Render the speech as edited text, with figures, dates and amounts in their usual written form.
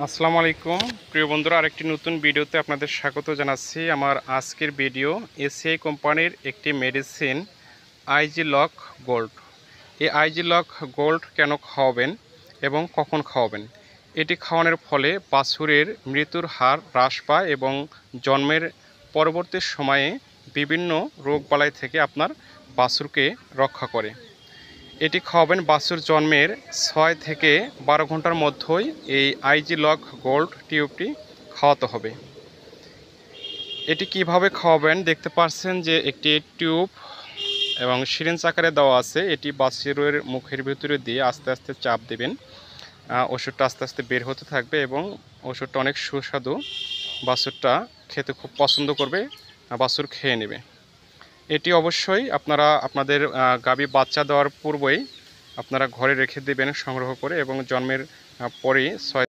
আসসালামু আলাইকুম প্রিয় বন্ধুরা, আরেকটি নতুন ভিডিওতে আপনাদের স্বাগত জানাচ্ছি। আমার আজকের ভিডিও এসিআই কোম্পানির একটি মেডিসিন আইজি লক গোল্ড। এই আইজি লক গোল্ড কেন খাওয়াবেন এবং কখন খাওয়াবেন? এটি খাওয়ানোর ফলে বাছুরের মৃত্যুর হার হ্রাস পায় এবং জন্মের পরবর্তী সময়ে বিভিন্ন রোগবালাই থেকে আপনার বাছুরকে রক্ষা করে। এটি খাওয়াবেন বাছুর জন্মের 6 থেকে 12 ঘন্টার মধ্যেই এই আইজি লক গোল্ড টিউবটি খাওয়াতে হবে। এটি কিভাবে খাওয়াবেন দেখতে পাচ্ছেন যে একটি টিউব এবং সিরিঞ্জ আকারে দেওয়া আছে। এটি বাছুরের মুখের ভিতরে দিয়ে আস্তে আস্তে চাপ দেবেন। ওষুধটা আস্তে আস্তে বের হতে থাকবে এবং ওষুধটা অনেক সুস্বাদু। বাছুরটা খেতে খুব পছন্দ করবে, বাছুর খেয়ে নেবে। এটি অবশ্যই আপনারা আপনাদের গাভী বাচ্চা দেওয়ার পূর্বেই আপনারা ঘরে রেখে দেবেন সংগ্রহ করে, এবং জন্মের পরেই 6